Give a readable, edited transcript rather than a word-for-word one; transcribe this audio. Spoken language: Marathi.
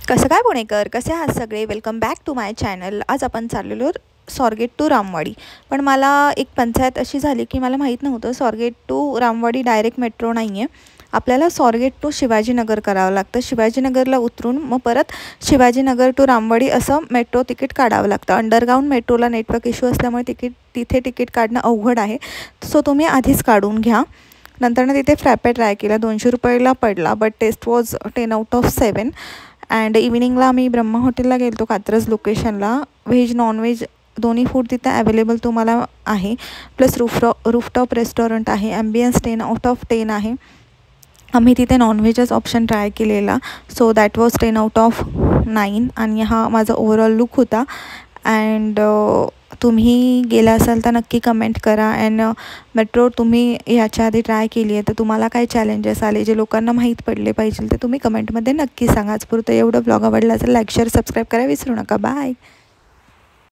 कसं काय पुणेकर, कसे आहात सगळे? Welcome back to my channel. आज आपण चाललेलो स्वारगेट टू रामवाडी. पण मला एक पंचायत अशी झाली की मला माहीत नव्हतं Swargate to Ramwadi direct metro नाही आहे. आपल्याला स्वारगेट टू शिवाजीनगर करावं लागतं. शिवाजीनगरला उतरून मग परत शिवाजीनगर टू रामवाडी असं मेट्रो तिकीट काढावं लागतं. अंडरग्राऊंड मेट्रोला नेटवर्क इश्यू असल्यामुळे तिथे तिकीट काढणं अवघड आहे. सो तुम्ही आधीच काढून घ्या. नंतरनं तिथे फ्रॅपे ट्राय केला, 200 रुपयाला पडला, but taste was 10 out of 7. And इव्हिनिंगला आम्ही ब्रह्मा हॉटेलला गेलो कात्रज लोकेशनला. व्हेज नॉनव्हेज दोन्ही फूड तिथे अवेलेबल तुम्हाला आहे. प्लस रूफटॉप रेस्टॉरंट आहे. ॲम्बियन्स 10 आउट ऑफ 10 आहे. आम्ही तिथे नॉनव्हेजच ऑप्शन ट्राय केलेला. So that was 10 out of 9. आणि हा माझा ओव्हरऑल लुक होता. अँड तुम्ही गेला असाल तर नक्की कमेंट करा. अँड मेट्रो तुम्ही ह्याच्या आधी ट्राय केली आहे तर तुम्हाला काय चॅलेंजेस आले जे लोकांना माहीत पडले पाहिजे ते तुम्ही कमेंटमध्ये नक्की सांगा. आजपुरतं एवढं ब्लॉग आवडला तर लाईक शेअर सबस्क्राईब करा विसरू नका. बाय.